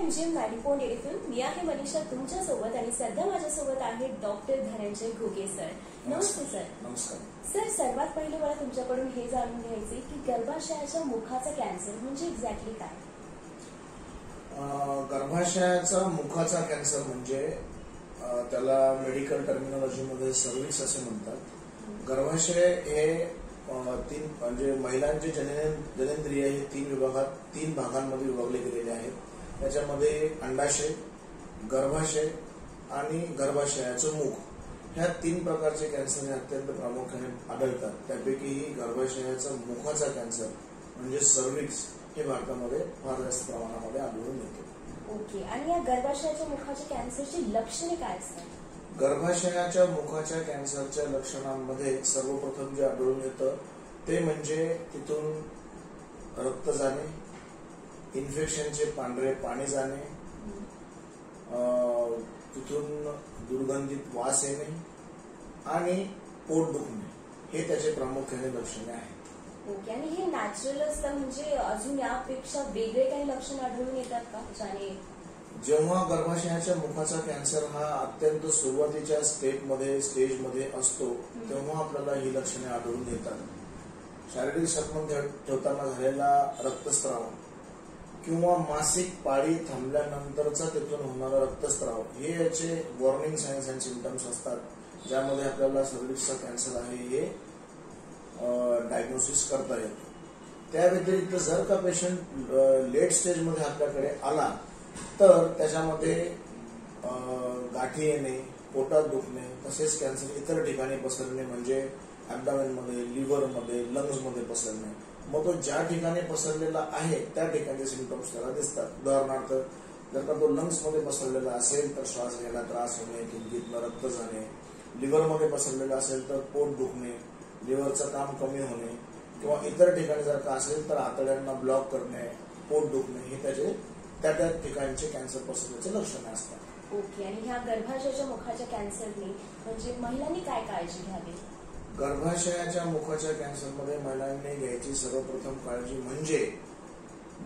MGM 90.8 FM. मी आहे मनीषा तुमच्यासोबत आणि सध्या माझ्यासोबत आहेत डॉक्टर धनंजय घुगे सर. नमस्ते सर. नमस्कार सर, सर्वात पहिले मला तुमच्याकडून हे जाणून घ्यायचे की गर्भाशयाच्या मुखाचा कॅन्सर म्हणजे एक्झॅक्टली काय? गर्भाशयाचा मुखाचा कॅन्सर म्हणजे त्याला मेडिकल टर्मिनॉलॉजी मध्ये सर्व्हिक्स असे म्हणतात. गर्भाशय हे म्हणजे महिलांचे जनेंद्रिय हे तीन भागांमध्ये विभागले गेलेले आहेत. त्याच्यामध्ये अंडाशय, गर्भाशय आणि गर्भाशयाचं मुख ह्या तीन प्रकारचे कॅन्सर हे अत्यंत प्रामुख्याने आढळतात. त्यापैकी गर्भाशयाचा मुखाचा कॅन्सर म्हणजे सर्व्हिक्स हे भारतामध्ये फार जास्त प्रमाणामध्ये आढळून येतो. ओके. आणि या गर्भाशयाच्या मुखाच्या कॅन्सरची लक्षणे काय असतात? गर्भाशयाच्या मुखाच्या कॅन्सरच्या लक्षणांमध्ये सर्वप्रथम जे आढळून येतं ते म्हणजे तिथून रक्त जाणे, इन्फेक्शनचे पांढरे पाणी जाणे, तिथून दुर्गंधित वास येणे आणि पोट दुखणे हे त्याचे प्रामुख्याने लक्षणे आहेत. ओके. आणि हे नॅचरल असतं म्हणजे अजून यापेक्षा वेगळे काही लक्षण आढळून येतात का? ज्याने जेव्हा गर्भाशयाच्या मुखाचा कॅन्सर हा अत्यंत सुरुवातीच्या स्टेजमध्ये असतो तेव्हा आपल्याला ही लक्षणे आढळून येतात. शारीरिक संबंध ठेवताना झालेला रक्तस्राव किंवा मासिक पाळी थांबल्यानंतरचा तिथून होणारा रक्तस्राव हे याचे वॉर्निंग सायन्स अँड सिम्पटम्स असतात, ज्यामध्ये आपल्याला सर्व्हिक्सचा कॅन्सर आहे हे डायग्नोसिस करता येतो. त्या व्यतिरिक्त जर का पेशंट लेट स्टेजमध्ये आपल्याकडे आला तर त्याच्यामध्ये गाठी येणे, पोटात दुखणे, तसेच कॅन्सर इतर ठिकाणी पसरणे म्हणजे ॲब्डॉमेनमध्ये, लिव्हरमध्ये, लंग्समध्ये पसरणे. मग तो ज्या ठिकाणी पसरलेला आहे त्या ठिकाणचे सिम्पटम्स त्याला दिसतात. उदाहरणार्थ जर का तो लंग्समध्ये पसरलेला असेल तर श्वास घ्यायला त्रास होणे, किंचित रक्त जाणे, लिव्हरमध्ये पसरलेला असेल तर पोट दुखणे, लिव्हरचं काम कमी होणे, किंवा इतर ठिकाणी जर का असेल तर आतड्यांना ब्लॉक करणे, पोट दुखणे हे त्याचे त्या ठिकाणचे कॅन्सर पसरण्याचे लक्षणे असतात. ओके. आणि ह्या गर्भाशयाच्या मुखाच्या कॅन्सरने म्हणजे महिलांनी काय काळजी घ्यावी? गर्भाशयाच्या मुखाच्या कॅन्सरमध्ये महिलांनी घ्यायची सर्वप्रथम काळजी म्हणजे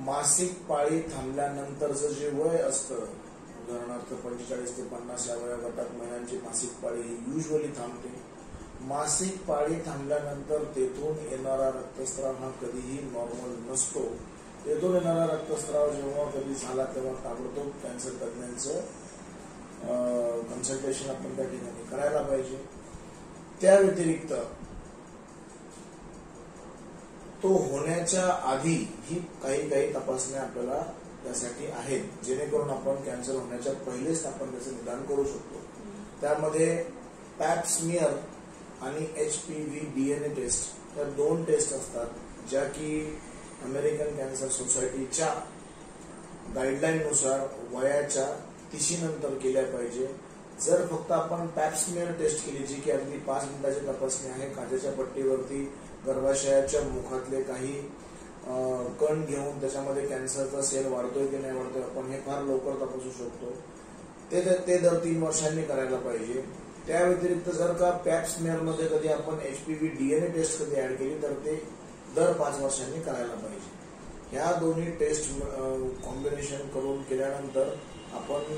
मासिक पाळी थांबल्यानंतरचं जे वय असतं, उदाहरणार्थ 45 ते 50 या वया गटात महिलांची मासिक पाळी ही युजली थांबते. मासिक पाळी थांबल्यानंतर तेथून येणारा रक्तस्राव हा कधीही नॉर्मल नसतो. तेथून येणारा रक्तस्राव जेव्हा कधी झाला तेव्हा ताबडतोब कॅन्सर तज्ञांचं कन्सल्टेशन आपण त्या ठिकाणी करायला पाहिजे. त्या व्यतिरिक्त तो होण्याच्या आधी ही काही तपासण्या आपल्याला त्यासाठी आहेत, जेणेकरून आपण कॅन्सर होण्याच्या पहिलेच आपण त्याचं निदान करू शकतो. त्यामध्ये पॅप स्मिअर आणि HPV DNA टेस्ट या 2 टेस्ट असतात, ज्या की अमेरिकन कॅन्सर सोसायटीच्या गाईडलाईननुसार वयाच्या 30 नंतर केल्या पाहिजे. जर फक्त आपण पॅप स्मिअर टेस्ट केली, जी की अगदी 5 मिनिटाची तपासणी आहे, काचेच्या पट्टीवरती गर्भाशयाच्या मुखातले काही कण घेऊन त्याच्यामध्ये कॅन्सरचा सेल वाढतोय की नाही वाढतोय आपण हे फार लवकर तपासू शकतो. ते दर 3 वर्षांनी करायला पाहिजे. त्या व्यतिरिक्त जर का पॅप स्मिअर मध्ये कधी आपण HPV DNA टेस्ट कधी ऍड केली तर ते दर 5 वर्षांनी करायला पाहिजे. ह्या दोन्ही टेस्ट कॉम्बिनेशन करून केल्यानंतर आपण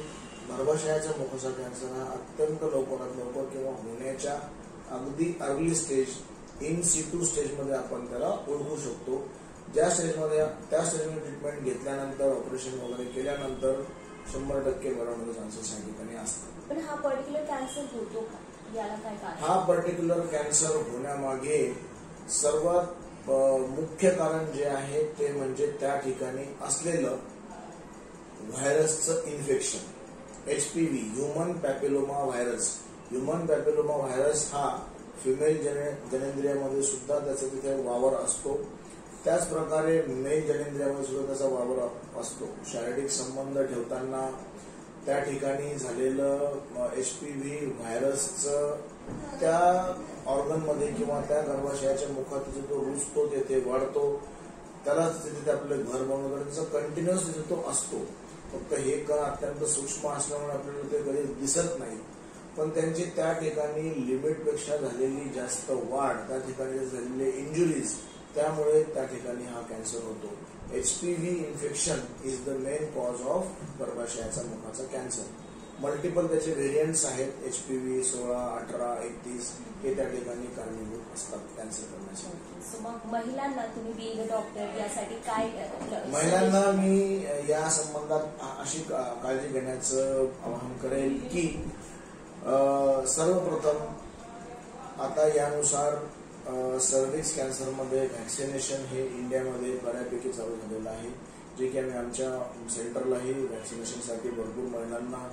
गर्भाशयाच्या मुखाचा कॅन्सर हा अत्यंत लवकरात लवकर किंवा होण्याच्या अगदी अर्ली स्टेज, इन सिटू स्टेजमध्ये आपण त्याला ओळखू शकतो. त्या स्टेजमध्ये ट्रीटमेंट घेतल्यानंतर, ऑपरेशन वगैरे केल्यानंतर 100% बरा होण्याचे चान्सेस या ठिकाणी असतात. पण हा पर्टिक्युलर कॅन्सर होतो का? याला काय कारण? हा पर्टिक्युलर कॅन्सर होण्यामागे सर्वात मुख्य कारण जे आहे ते म्हणजे त्या ठिकाणी असलेलं व्हायरसचं infection. HPV human papilloma virus. Human papilloma virus हा फिमेल जनेंद्रियामध्ये सुद्धा त्याचा तिथे वावर असतो. त्याच प्रकारे मेल जनेंद्रियामध्ये सुद्धा त्याचा वावर असतो. शारीरिक संबंध ठेवताना त्या ठिकाणी झालेलं HPV व्हायरसचं त्या ऑर्गनमध्ये किंवा त्या गर्भाशयाच्या मुखात जो रुजतो, तेथे वाढतो, त्याला तिथे आपलं घर बनवलं, त्याचा कंटिन्युअस तिथे तो असतो. फक्त हे कण अत्यंत सूक्ष्म असल्यामुळे आपल्याला ते कधी दिसत नाही, पण त्यांची त्या ठिकाणी लिमिटपेक्षा झालेली जास्त वाढ, त्या ठिकाणी झालेले इंजुरीज, त्यामुळे त्या ठिकाणी हा कॅन्सर होतो. HPV infection is the main cause of गर्भाशयाचा मुखाचा कॅन्सर. मल्टिपल त्याचे व्हेरियंट्स आहेत. HPV 16, 18, 31 हे त्या ठिकाणी कारणीभूत असतात कॅन्सर करण्यासाठी. मग महिलांना तुम्ही बिंग डॉक्टर यासाठी काय महिलांना मी या संबंधात अशी काळजी घेण्याचं आवाहन करेल की सर्वप्रथम आता यानुसार सर्व्हिक्स कॅन्सरमध्ये व्हॅक्सिनेशन हे इंडियामध्ये बऱ्यापैकी चालू झालेलं आहे, जे की आम्ही आमच्या सेंटरलाही व्हॅक्सिनेशनसाठी भरपूर महिलांना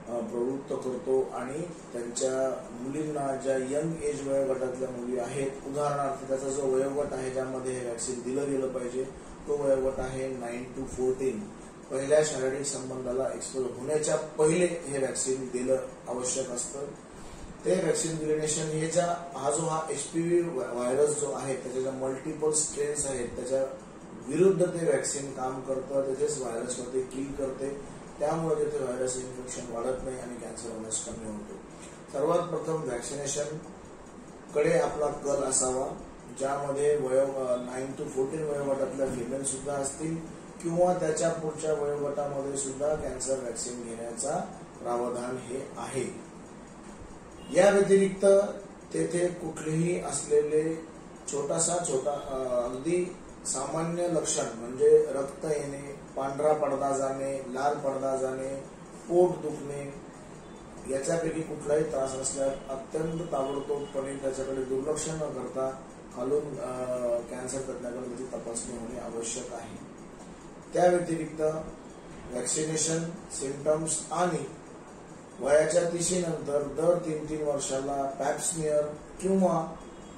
प्रवृत्त करतो आणि त्यांच्या मुलींना ज्या यंग एज वयोगटातल्या मुली आहेत, उदाहरणार्थ त्याचा जो वयोगट आहे ज्यामध्ये हे व्हॅक्सिन दिलं गेलं पाहिजे तो वयोगट आहे 9 to 14. पहिल्या शारीरिक संबंधाला एक्सपोज होण्याच्या पहिले हे व्हॅक्सिन दिलं आवश्यक असतं. ते व्हॅक्सिन दिलेनेशन हे हा जो HPV व्हायरस जो आहे त्याच्या ज्या मल्टिपल स्ट्रेन्स आहेत त्याच्या विरुद्ध ते व्हॅक्सिन काम करतं, त्याचेच व्हायरसमध्ये किल करते. त्यामुळे तिथे व्हायरस इन्फेक्शन वाढत नाही आणि कॅन्सर होण्यास कमी होतो. सर्वात प्रथम व्हॅक्सिनेशन कडे आपला कल असावा, ज्यामध्ये 9 to 14 वयोगटातल्या फिमेल सुद्धा असतील किंवा त्याच्या पुढच्या वयोगटामध्ये सुद्धा कॅन्सर व्हॅक्सिन घेण्याचा प्रावधान हे आहे. या व्यतिरिक्त तेथे कुठलेही असलेले छोटा अगदी सामान्य लक्षण म्हणजे रक्त येणे, पांढरा पडदा जाणे, लाल पडदा जाणे, पोट दुखणे याच्यापैकी कुठलाही त्रास असल्यास अत्यंत ताबडतोबपणे त्याच्याकडे दुर्लक्ष न करता खालून कॅन्सर तज्ञाकडे त्याची तपासणी होणे आवश्यक आहे. त्या व्यतिरिक्त व्हॅक्सिनेशन सिम्पटम्स आणि वयाच्या 30 नंतर दर 3 वर्षाला पॅप्समियर किंवा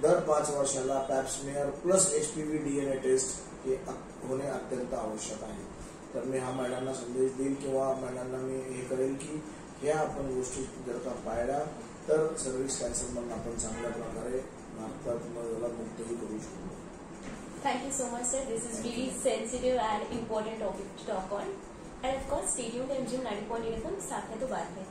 दर 5 वर्षाला पॅप्समियर प्लस HPV DNA टेस्ट हे होणे अत्यंत आवश्यक आहे. तर मी हा महिलांना संदेश देईल किंवा महिलांना मी हे करेल की ह्या आपण गोष्टी जर का पाळल्या तर सर्व्हिक्स कॅन्सर मधून आपण चांगल्या प्रकारे भारतात मुक्तही करू शकतो. Thank you so much, sir. This is really sensitive and important topic to talk on. And of course, stay tuned to MGM 90.8 FM. साथ है तो बात है.